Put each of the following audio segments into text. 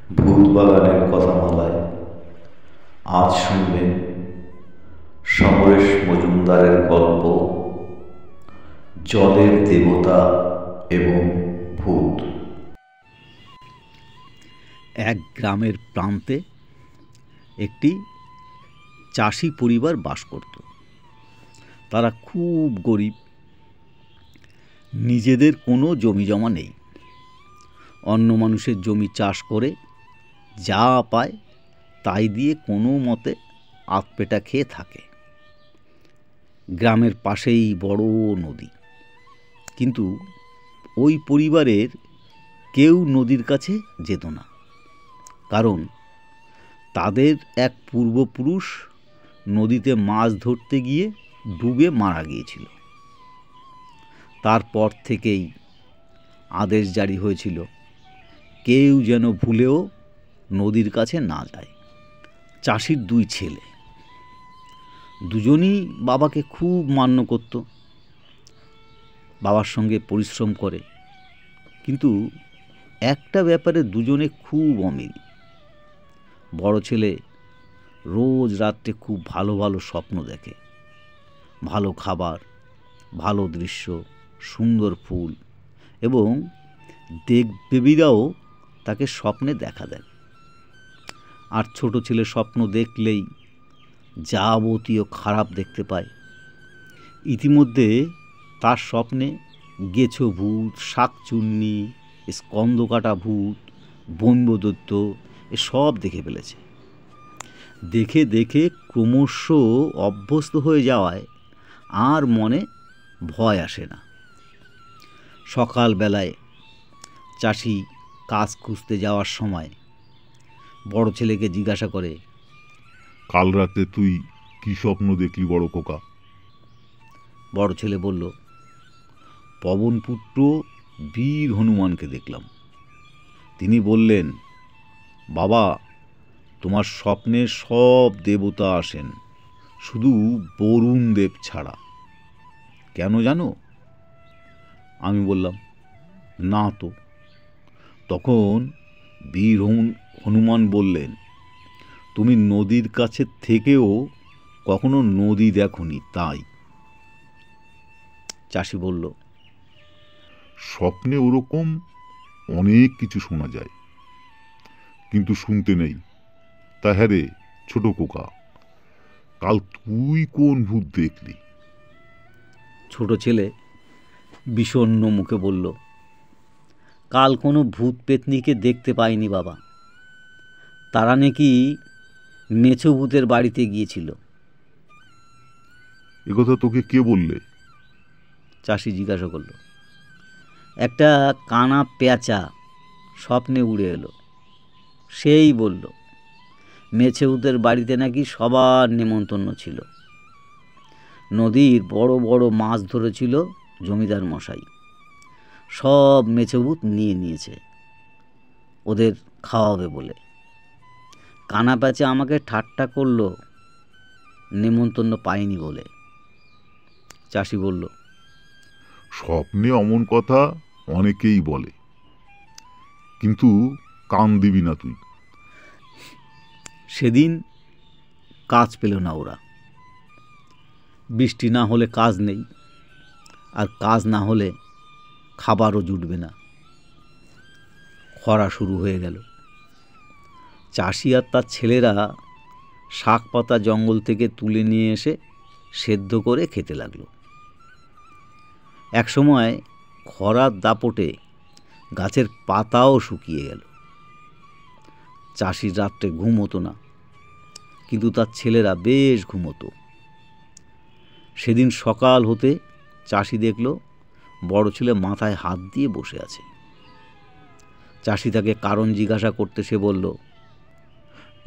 ভূতবাগানের কথামালায় আজ শুনবেন সমরেশ মজুমদারের গল্প জলের দেবতা এবং ভূত। এক গ্রামের প্রান্তে একটি চাষি পরিবার বাস করত। তারা খুব গরিব, নিজেদের কোনো জমি জমা নেই। অন্য মানুষের জমি চাষ করে যা পায় তাই দিয়ে কোনো মতে আধপেটা খেয়ে থাকে। গ্রামের পাশেই বড় নদী, কিন্তু ওই পরিবারের কেউ নদীর কাছে যেত না, কারণ তাদের এক পূর্বপুরুষ নদীতে মাছ ধরতে গিয়ে ডুবে মারা গিয়েছিল। তারপর থেকেই আদেশ জারি হয়েছিল কেউ যেন ভুলেও নদীর কাছে না যায়। চাষির দুই ছেলে, দুজনই বাবাকে খুব মান্য করত, বাবার সঙ্গে পরিশ্রম করে, কিন্তু একটা ব্যাপারে দুজনে খুব অমিল। বড় ছেলে রোজ রাত্রে খুব ভালো ভালো স্বপ্ন দেখে, ভালো খাবার, ভালো দৃশ্য, সুন্দর ফুল এবং দেবদেবীরাও তাকে স্বপ্নে দেখা দেন। আর ছোট ছেলে স্বপ্ন দেখলেই যাবতীয় খারাপ দেখতে পায়। ইতিমধ্যে তার স্বপ্নে গেছো ভূত, শাকচুন্নি, স্কন্দকাটা ভূত, ব্রহ্মদৈত্য এসব দেখে ফেলেছে। দেখে দেখে ক্রমশ অভ্যস্ত হয়ে যাওয়ায় আর মনে ভয় আসে না। সকালবেলায় চাষি কাজ খুঁজতে যাওয়ার সময় বড় ছেলেকে জিজ্ঞাসা করে, কাল রাতে তুই কি স্বপ্ন দেখলি বড় খোকা? বড় ছেলে বলল, পবনপুত্র বীর হনুমানকে দেখলাম। তিনি বললেন, বাবা, তোমার স্বপ্নে সব দেবতা আসেন, শুধু বরুণ দেব ছাড়া। কেন জানো? আমি বললাম, না তো। তখন বীর হনুমান বললেন, তুমি নদীর কাছে থেকেও কখনো নদী দেখোনি, তাই। চাষি বলল, স্বপ্নে ওরকম অনেক কিছু শোনা যায়, কিন্তু শুনতে নেই। তা হ্যাঁ রে ছোট খোকা, কাল তুই কোন ভূত দেখলি? ছোট ছেলে বিষণ্ণ মুখে বলল, কাল কোনো ভূত পেতনিকে দেখতে পাইনি বাবা। তারা নাকি মেছো ভূতের বাড়িতে গিয়েছিল। একথা তোকে কে বললে? চাষি জিজ্ঞাসা করল। একটা কানা পেঁচা স্বপ্নে উড়ে এলো, সেই বলল মেছে ভূতের বাড়িতে নাকি সবার নেমন্তন্ন ছিল। নদীর বড় বড় মাছ ধরেছিল জমিদার মশাই, সব মেছে ভূত নিয়ে নিয়েছে ওদের খাওয়াবে বলে। কানা প্যাঁচা আমাকে ঠাট্টা করলো নেমন্তন্ন পাইনি বলে। চাষি বলল, স্বপ্নে অমন কথা অনেকেই বলে, কিন্তু কান দিবি না তুই। সেদিন কাজ পেল না ওরা। বৃষ্টি না হলে কাজ নেই, আর কাজ না হলে খাবারও জুটবে না। খরা শুরু হয়ে গেল। চাষি আর তার ছেলেরা শাক পাতা জঙ্গল থেকে তুলে নিয়ে এসে সেদ্ধ করে খেতে লাগলো। একসময় খরার দাপটে গাছের পাতাও শুকিয়ে গেল। চাষির রাত্রে ঘুম হতো না, কিন্তু তার ছেলেরা বেশ ঘুমোতো। সেদিন সকাল হতে চাষি দেখল বড় ছেলে মাথায় হাত দিয়ে বসে আছে। চাষি তাকে কারণ জিজ্ঞাসা করতে সে বলল,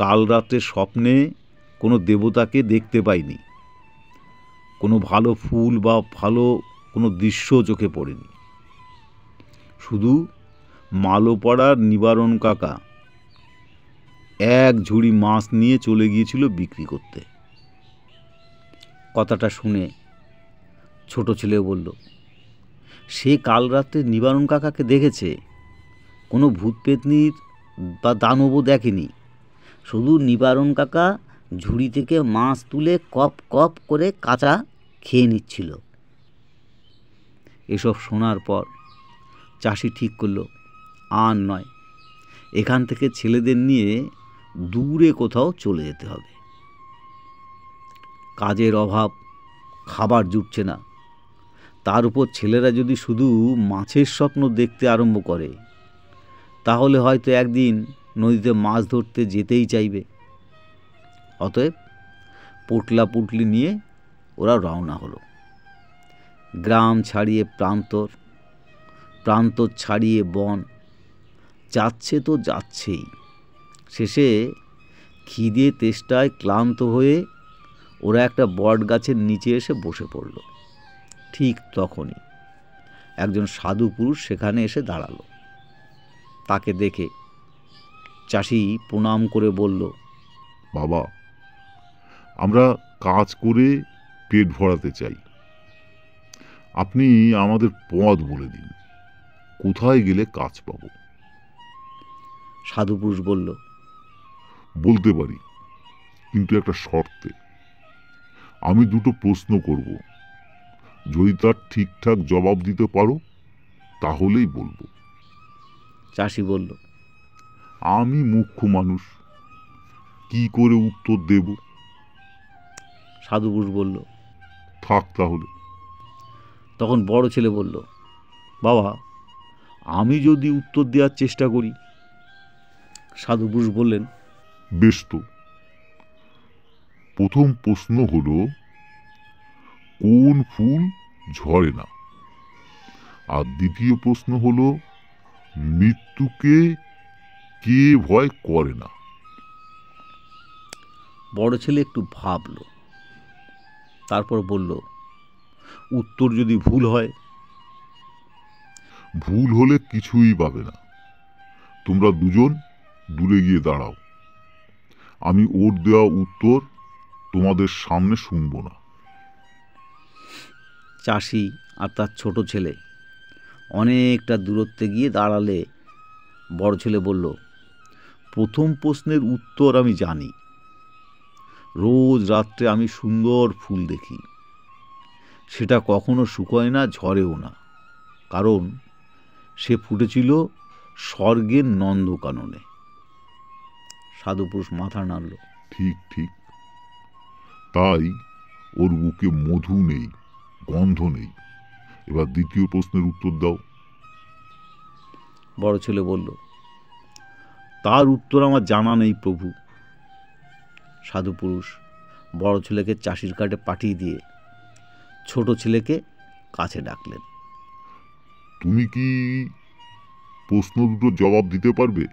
কাল রাতে স্বপ্নে কোনো দেবতাকে দেখতে পাইনি, কোনো ভালো ফুল বা ভালো কোনো দৃশ্য চোখে পড়েনি। শুধু মালোপাড়ার নিবারণ কাকা এক ঝুড়ি মাছ নিয়ে চলে গিয়েছিল বিক্রি করতে। কথাটা শুনে ছোট ছেলে বলল, সে কাল রাতে নিবারণ কাকাকে দেখেছে, কোনো ভূত পেতনির বা দানবও দেখেনি, শুধু নিবারণ কাকা ঝুড়ি থেকে মাছ তুলে কপ কপ করে কাঁচা খেয়ে নিচ্ছিল। এসব শোনার পর চাষি ঠিক করল আর নয়, এখান থেকে ছেলেদের নিয়ে দূরে কোথাও চলে যেতে হবে। কাজের অভাব, খাবার জুটছে না, তার উপর ছেলেরা যদি শুধু মাছের স্বপ্ন দেখতে আরম্ভ করে তাহলে হয়তো একদিন নদীতে মাছ ধরতে যেতেই চাইবে। অতএব পোটলা পুটলি নিয়ে ওরা রওনা হলো। গ্রাম ছাড়িয়ে প্রান্তর, প্রান্তর ছাড়িয়ে বন, যাচ্ছে তো যাচ্ছেই। শেষে খিদে তেষ্টায় ক্লান্ত হয়ে ওরা একটা বট গাছের নিচে এসে বসে পড়ল। ঠিক তখনই একজন সাধু পুরুষ সেখানে এসে দাঁড়ালো। তাকে দেখে চাষি প্রণাম করে বলল, বাবা, আমরা কাজ করে পেট ভরাতে চাই। আপনি আমাদের পথ বলে দিন, কোথায় গেলে কাজ পাবো? সাধু পুরুষ বলল, বলতে পারি, কিন্তু একটা শর্তে। আমি দুটো প্রশ্ন করব, যদি তার ঠিকঠাক জবাব দিতে পারো তাহলেই বলবো। চাষি বলল, আমি মূর্খ মানুষ, কি করে উত্তর দেব? সাধু পুরুষ বলল, থাক তাহলে। তখন বড় ছেলে বলল, বাবা, আমি যদি উত্তর দেওয়ার চেষ্টা করি? সাধু পুরুষ বললেন, বেশ তো। প্রথম প্রশ্ন হলো, কোন ফুল ঝরে না? আর দ্বিতীয় প্রশ্ন হলো, মৃত্যুকে কে ভয় করে না? বড় ছেলে একটু ভাবল, তারপর বলল, উত্তর যদি ভুল হয়? ভুল হলে কিছুই পাবে না। তোমরা দুজন দূরে গিয়ে দাঁড়াও। আমি ওর দেওয়া উত্তর তোমাদের সামনে শুনবো না। চাষি আর তার ছোট ছেলে অনেকটা দূরত্বে গিয়ে দাঁড়ালে বড় ছেলে বলল, প্রথম প্রশ্নের উত্তর আমি জানি। রোজ রাত্রে আমি সুন্দর ফুল দেখি, সেটা কখনো শুকোয় না, ঝরেও না, কারণ সে ফুটেছিল স্বর্গের নন্দকাননে। সাধু পুরুষ মাথা নাড়ল। ঠিক ঠিক। তাই ওর বুকে মধু নেই, গন্ধ নেই। এবার দ্বিতীয় প্রশ্নের উত্তর দাও। বড় ছেলে বলল, তার উত্তর আমার জানা নেই প্রভু। সাধু পুরুষ বড় ছেলেকে চাষির কাটে পাঠিয়ে দিয়ে ছোট ছেলেকে কাছে ডাকলেন। তুমি কি প্রশ্ন দুটো জবাব দিতে পারবে?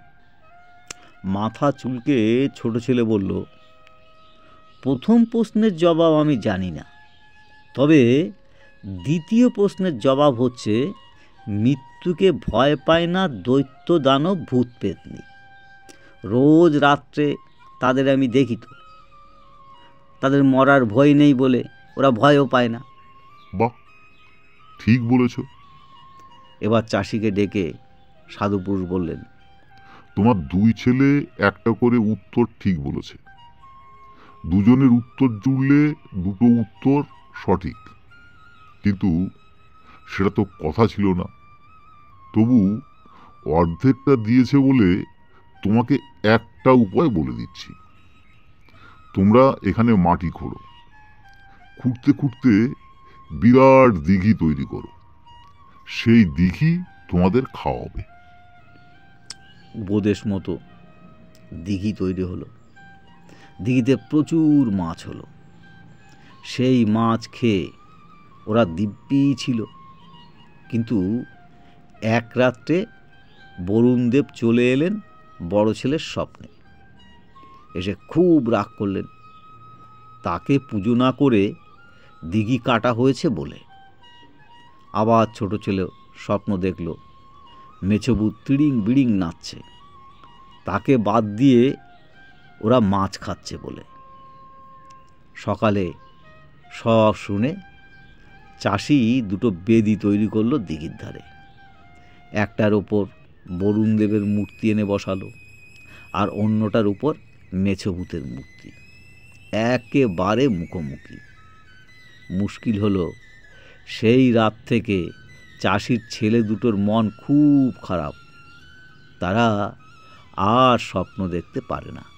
মাথা চুলকে ছোট ছেলে বলল, প্রথম প্রশ্নের জবাব আমি জানি না, তবে দ্বিতীয় প্রশ্নের জবাব হচ্ছে, মৃত্যুকে ভয় পায় না দৈত্য দানব ভূত পেতনি। রোজ রাত্রে তাদের আমি দেখি তো, তাদের মরার ভয় নেই বলে ওরা ভয়ও পায় না। বাহ, ঠিক বলেছ। এবার চাষিকে ডেকে সাধু পুরুষ বললেন, তোমার দুই ছেলে একটা করে উত্তর ঠিক বলেছে। দুজনের উত্তর জুড়লে দুটো উত্তর সঠিক, কিন্তু সেটা তো কথা ছিল না। তবু অর্ধেকটা দিয়েছে বলে তোমাকে একটা উপায় বলে দিচ্ছি। তোমরা এখানে মাটি খোঁড়ো, খুঁড়তে খুঁড়তে বিরাট দিঘি তৈরি করো, সেই দিঘি তোমাদের খাওয়াবে। উপদেশ মতো দিঘি তৈরি হলো। দিঘিতে প্রচুর মাছ হলো। সেই মাছ খেয়ে ওরা দিব্যি ছিল। কিন্তু এক রাত্রে বরুণদেব চলে এলেন বড় ছেলের স্বপ্নে। এসে খুব রাগ করলেন, তাকে পুজো না করে দিঘি কাটা হয়েছে বলে। আবার ছোট ছেলে স্বপ্ন দেখল, মেছবু তিড়িং বিড়িং নাচছে, তাকে বাদ দিয়ে ওরা মাছ খাচ্ছে বলে। সকালে সব শুনে চাষি দুটো বেদি তৈরি করলো দিঘির ধারে। একটার ওপর বরুণদেবের মূর্তি এনে বসালো, আর অন্যটার উপর মেছো ভূতের মূর্তি, একেবারে মুখোমুখি। মুশকিল হলো সেই রাত থেকে চাষির ছেলে দুটোর মন খুব খারাপ। তারা আর স্বপ্ন দেখতে পারে না।